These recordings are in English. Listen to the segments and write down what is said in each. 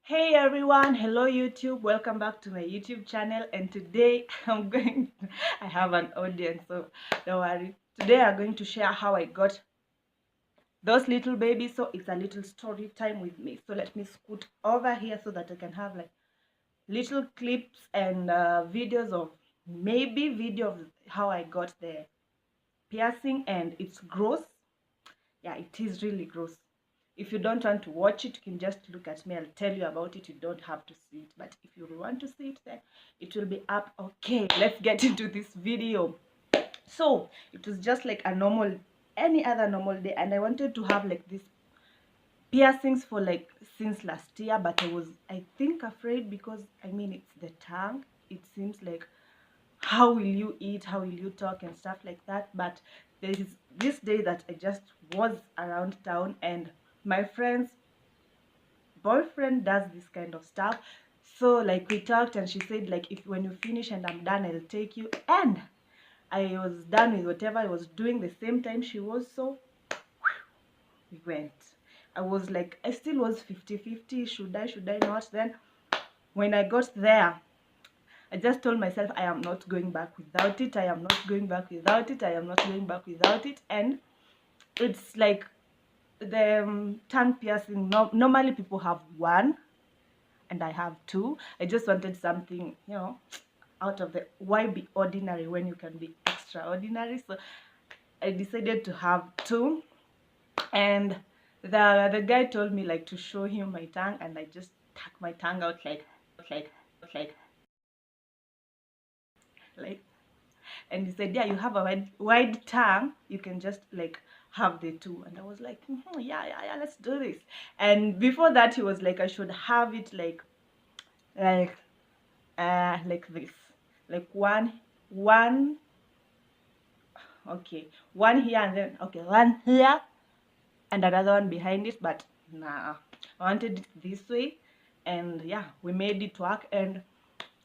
Hey everyone, hello YouTube, welcome back to my YouTube channel. And today I have an audience, so don't worry. Today I'm going to share how I got those little babies. So it's a little story time with me. So let me scoot over here so that I can have like little clips and videos of maybe video of how I got the piercing. And it's gross. Yeah, it is really gross. If you don't want to watch it, you can just look at me. I'll tell you about it. You don't have to see it. But if you want to see it, then it will be up. Okay, let's get into this video. So it was just like a normal, any other normal day, and I wanted to have like this piercings for like since last year, but I think afraid because it's the tongue. It seems like, how will you eat, how will you talk and stuff like that. But there is this day that I just was around town, and my friend's boyfriend does this kind of stuff. So like we talked, and she said like, if when you finish and I'm done, I'll take you. And I was done with whatever I was doing the same time she was. So we went. I was like, I still was 50-50, should I not. Then when I got there, I just told myself, I am not going back without it. I am not going back without it. I am not going back without it. And it's like the tongue piercing. Normally people have one, and I have two. I just wanted something, out of the, why be ordinary when you can be extraordinary? So I decided to have two. And the guy told me like to show him my tongue, and I just tuck my tongue out like like like and he said, yeah, you have a wide tongue, you can just like have the two. And I was like, yeah, let's do this. And before that, he was like, I should have it like like this, like one okay, one here, and then okay, one here and another one behind it. But nah, I wanted it this way. And yeah, we made it work. And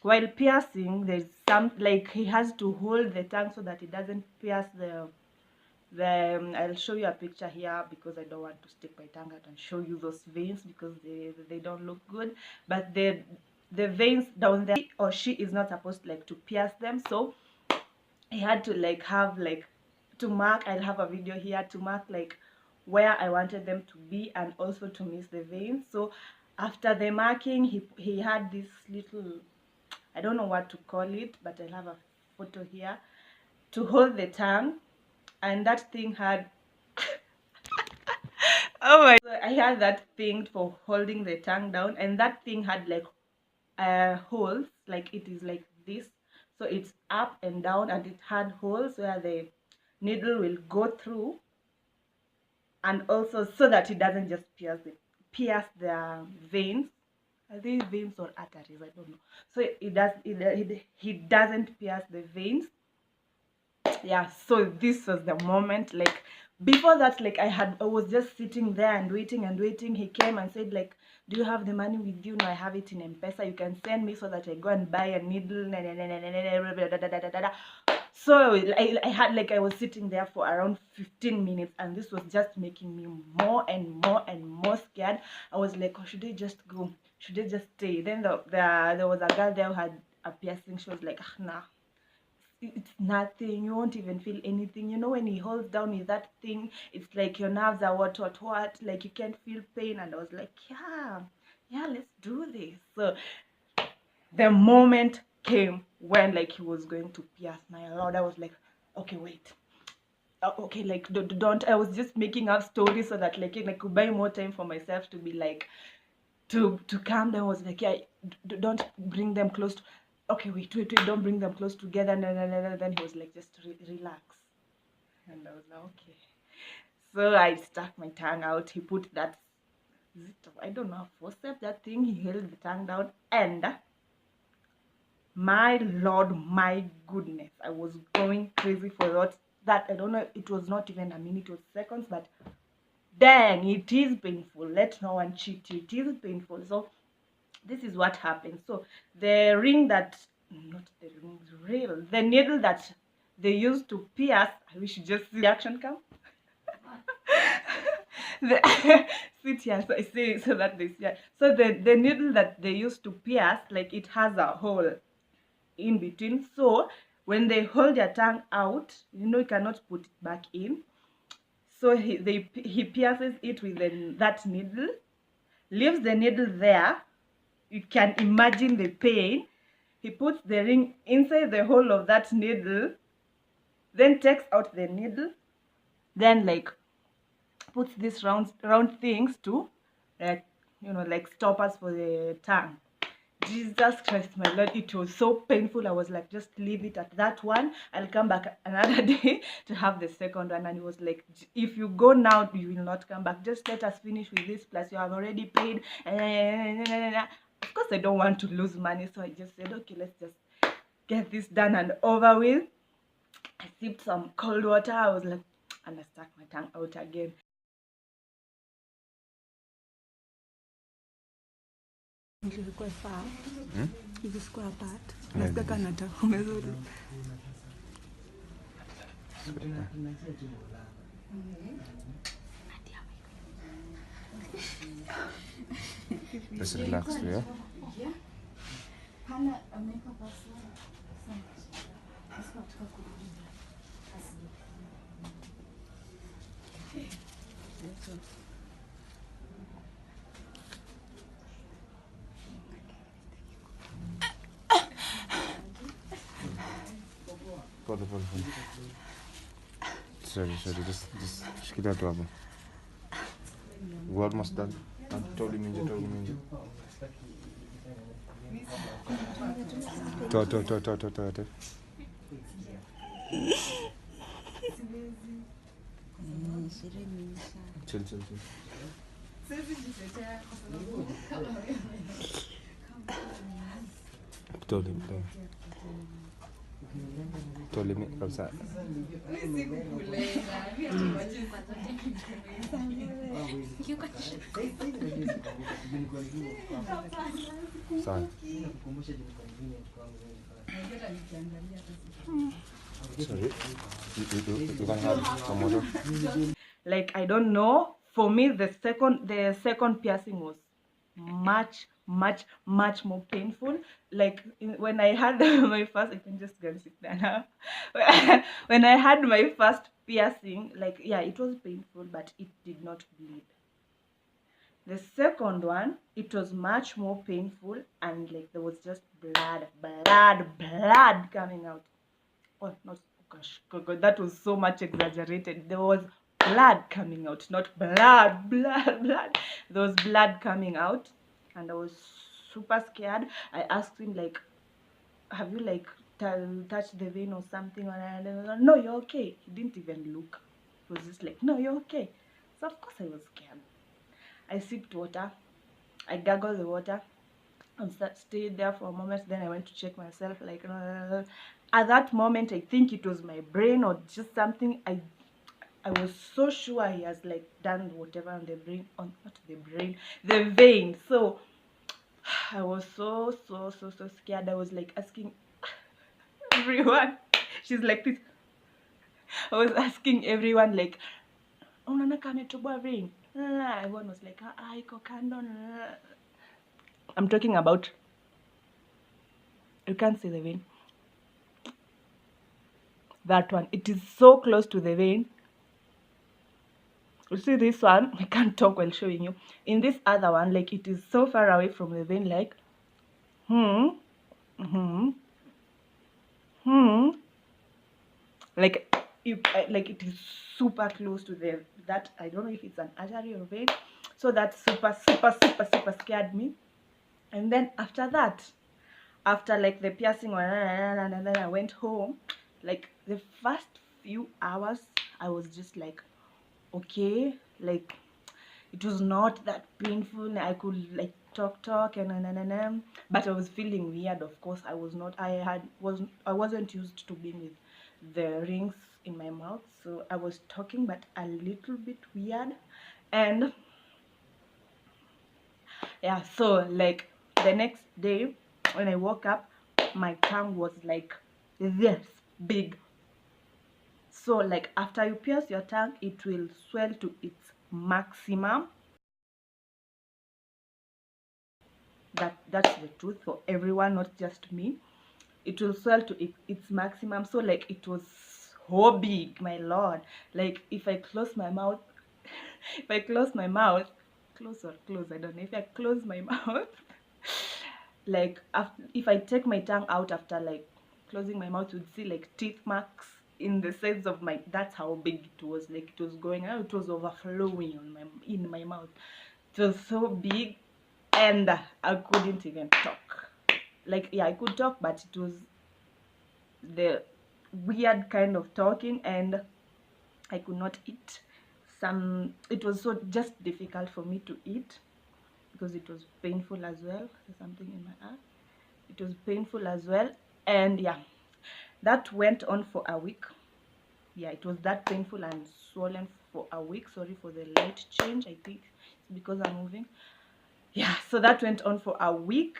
while piercing, there's some, like, he has to hold the tongue so that it doesn't pierce the I'll show you a picture here, because I don't want to stick my tongue out and show you those veins, because they don't look good. But the veins down there, he or she is not supposed like to pierce them. So he had to like have like to mark. I'll have a video here to mark like where I wanted them to be, and also to miss the veins. So after the marking, he had this little, I don't know what to call it, but I'll have a photo here, to hold the tongue. And that thing had oh my, so I had that thing for holding the tongue down, and that thing had like holes, like it is like this. So it's up and down, and it had holes where the needle will go through, and also so that it doesn't just pierce the veins. Are they veins or arteries? I don't know. So he doesn't pierce the veins. Yeah, so this was the moment. Like before that, like I was just sitting there and waiting. He came and said like, do you have the money with you? No, I have it in M-Pesa. You can send me so that I go and buy a needle. So I had like, I was sitting there for around 15 minutes, and this was just making me more and more scared. I was like, oh, should I just go? Should I just stay? Then there was a girl there who had a piercing. She was like, ah, nah, it's nothing, you won't even feel anything. When he holds down with that thing, it's like your nerves are what, like you can't feel pain. And I was like, yeah, let's do this. So the moment came when like he was going to pierce my lord. I was like, okay, wait, okay, like don't, I was just making up stories so that like I could buy more time for myself to be like, to calm down. I was like, yeah, don't bring them close to, okay, wait, don't bring them close together. No. Then he was like, just relax. And I was like, okay. So I stuck my tongue out. He put that, I don't know, forceps, that thing. He held the tongue down, and my lord, my goodness, I was going crazy for that. I don't know, it was not even a minute, it was seconds, but dang, it is painful. Let no one cheat you, it is painful. So this is what happened. So the ring that, not the ring, real, the needle that they used to pierce, I wish you just see the action come. the sit here, so I say so that they see. So the needle that they used to pierce, like it has a hole in between. So when they hold their tongue out, you cannot put it back in. So he pierces it with that needle, leaves the needle there. You can imagine the pain. He puts the ring inside the hole of that needle, then takes out the needle, then like puts these round things to like like stoppers for the tongue. Jesus Christ, my Lord, it was so painful. I was like, just leave it at that one. I'll come back another day to have the second one. And he was like, if you go now, you will not come back. Just let us finish with this. Plus, you have already paid. Of course, I don't want to lose money. So I just said, okay, let's just get this done and over with. I sipped some cold water. I was like, and I stuck my tongue out again. Ilikuwa sawa. Ilikuwa apart. Nasikia kana umezuri. Just relax, yeah? Pole. Sorry, just shikilia tu hapo. We're almost done. Totally minje. To. Chill. Totally me kabisa. Sorry. Sorry. You can have some water. Like, I don't know. For me, the second piercing was much more painful. Like when I had my first, I can just go and sit down now. When I had my first piercing, like, yeah, it was painful, but it did not bleed. The second one, it was much more painful, and like there was just blood coming out. Oh, not, gosh, God, that was so much exaggerated. There was blood coming out, not blood. There was blood coming out, and I was super scared. I asked him, like, have you like touched the vein or something? And I was like, no, you're okay. He didn't even look. He was just like, no, you're okay. So of course I was scared. I sipped water. I gargled the water and stayed there for a moment. Then I went to check myself. Like, at that moment, I think it was my brain or just something. I was so sure he has like done whatever on the brain, on not the brain, the vein. So I was so scared. I was like asking everyone. She's like this. I was asking everyone like, unaona kama ametoboa vein? Everyone was like, iko kando. I'm talking about, you can't see the vein. That one, it is so close to the vein. You see this one, I can't talk while showing you. In this other one, like it is so far away from the vein, like like like it is super close to that. I don't know if it's an artery or vein. So that super scared me. And then after that, after like the piercing, and then I went home. Like the first few hours, I was just like, okay, like it was not that painful. I could like talk and but I was feeling weird. Of course, I wasn't used to being with the rings in my mouth, so I was talking but a little bit weird. And yeah, so like the next day when I woke up, my tongue was like this big. So like after you pierce your tongue, it will swell to its maximum. That's the truth for everyone, not just me. It will swell to its maximum. So like it was so big, my lord. Like if I close my mouth, if I close my mouth, close or close, I don't know. If I close my mouth, like if I take my tongue out after like closing my mouth, you'd see like teeth marks in the sides of my. That's how big it was. Like it was going out, it was overflowing in my mouth. It was so big, and I couldn't even talk. Like yeah, I could talk, but it was the weird kind of talking, and I could not eat. It was so just difficult for me to eat because it was painful as well. There's something in my eye. It was painful as well, and yeah, that went on for a week. Yeah, it was that painful and swollen for a week. Sorry for the light change. I think it's because I'm moving. Yeah, so that went on for a week,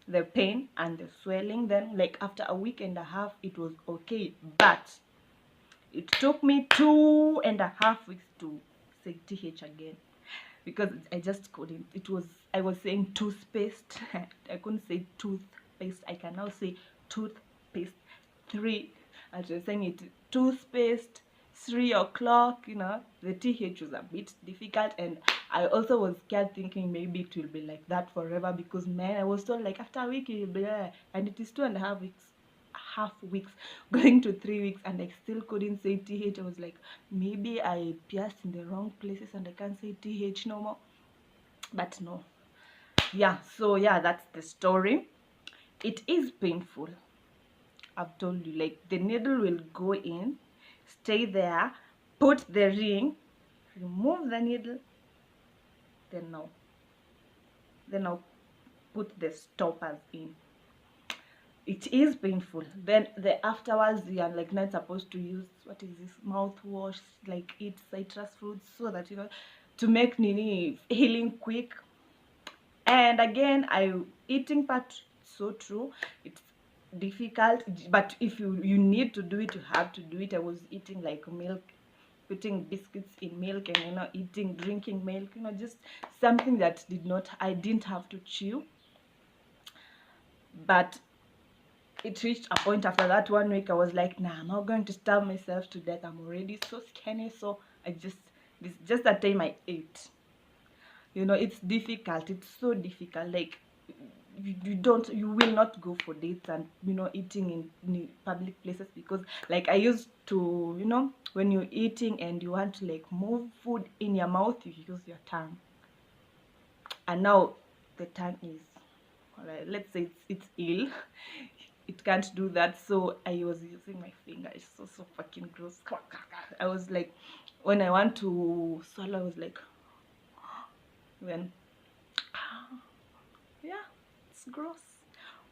the pain and the swelling. Then like after a week and a half it was okay, but it took me 2.5 weeks to say th again, because I just couldn't. I was saying toothpaste. I couldn't say toothpaste. I can now say toothpaste. Three, I was saying it toothpaste. 3 o'clock. The th was a bit difficult, and I also was scared, thinking maybe it will be like that forever, because man, I was told like after a week it will be there, and it is 2.5 weeks. Half weeks going to 3 weeks, and I still couldn't say th. I was like, maybe I pierced in the wrong places and I can't say th no more. But no. Yeah, so yeah, that's the story. It is painful. I've told you, like the needle will go in, stay there, put the ring, remove the needle, then I'll put the stoppers in. It is painful. Then the afterwards, you are like not supposed to use, what is this, mouthwash, like eat citrus fruits, so that to make nini healing quick. And again, eating part, so true, it's difficult, but if you need to do it, you have to do it. I was eating like milk, putting biscuits in milk, and drinking milk, just something that I didn't have to chew. But it reached a point after that 1 week, I was like, nah, I'm not going to starve myself to death. I'm already so skinny. So this just that time I ate. It's difficult. It's so difficult. Like you will not go for dates and eating in public places, because like I used to, when you're eating and you want to like move food in your mouth, you use your tongue. And now the tongue is, let's say it's ill. It can't do that, so I was using my finger. It's so fucking gross. I was like, when I want to swallow, I was like, then yeah, it's gross,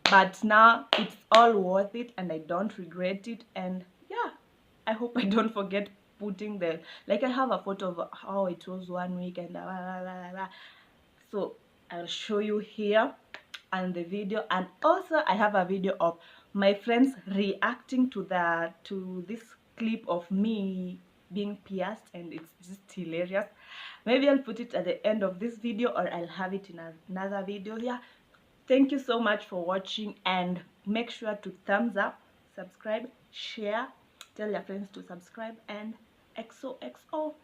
but now it's all worth it, and I don't regret it. And yeah, I hope I don't forget putting like I have a photo of how it was 1 week, and so I'll show you here and the video. And also I have a video of my friends reacting to this clip of me being pierced, and it's just hilarious. Maybe I'll put it at the end of this video, or I'll have it in another video. Yeah, thank you so much for watching, and make sure to thumbs up, subscribe, share, tell your friends to subscribe, and XOXO.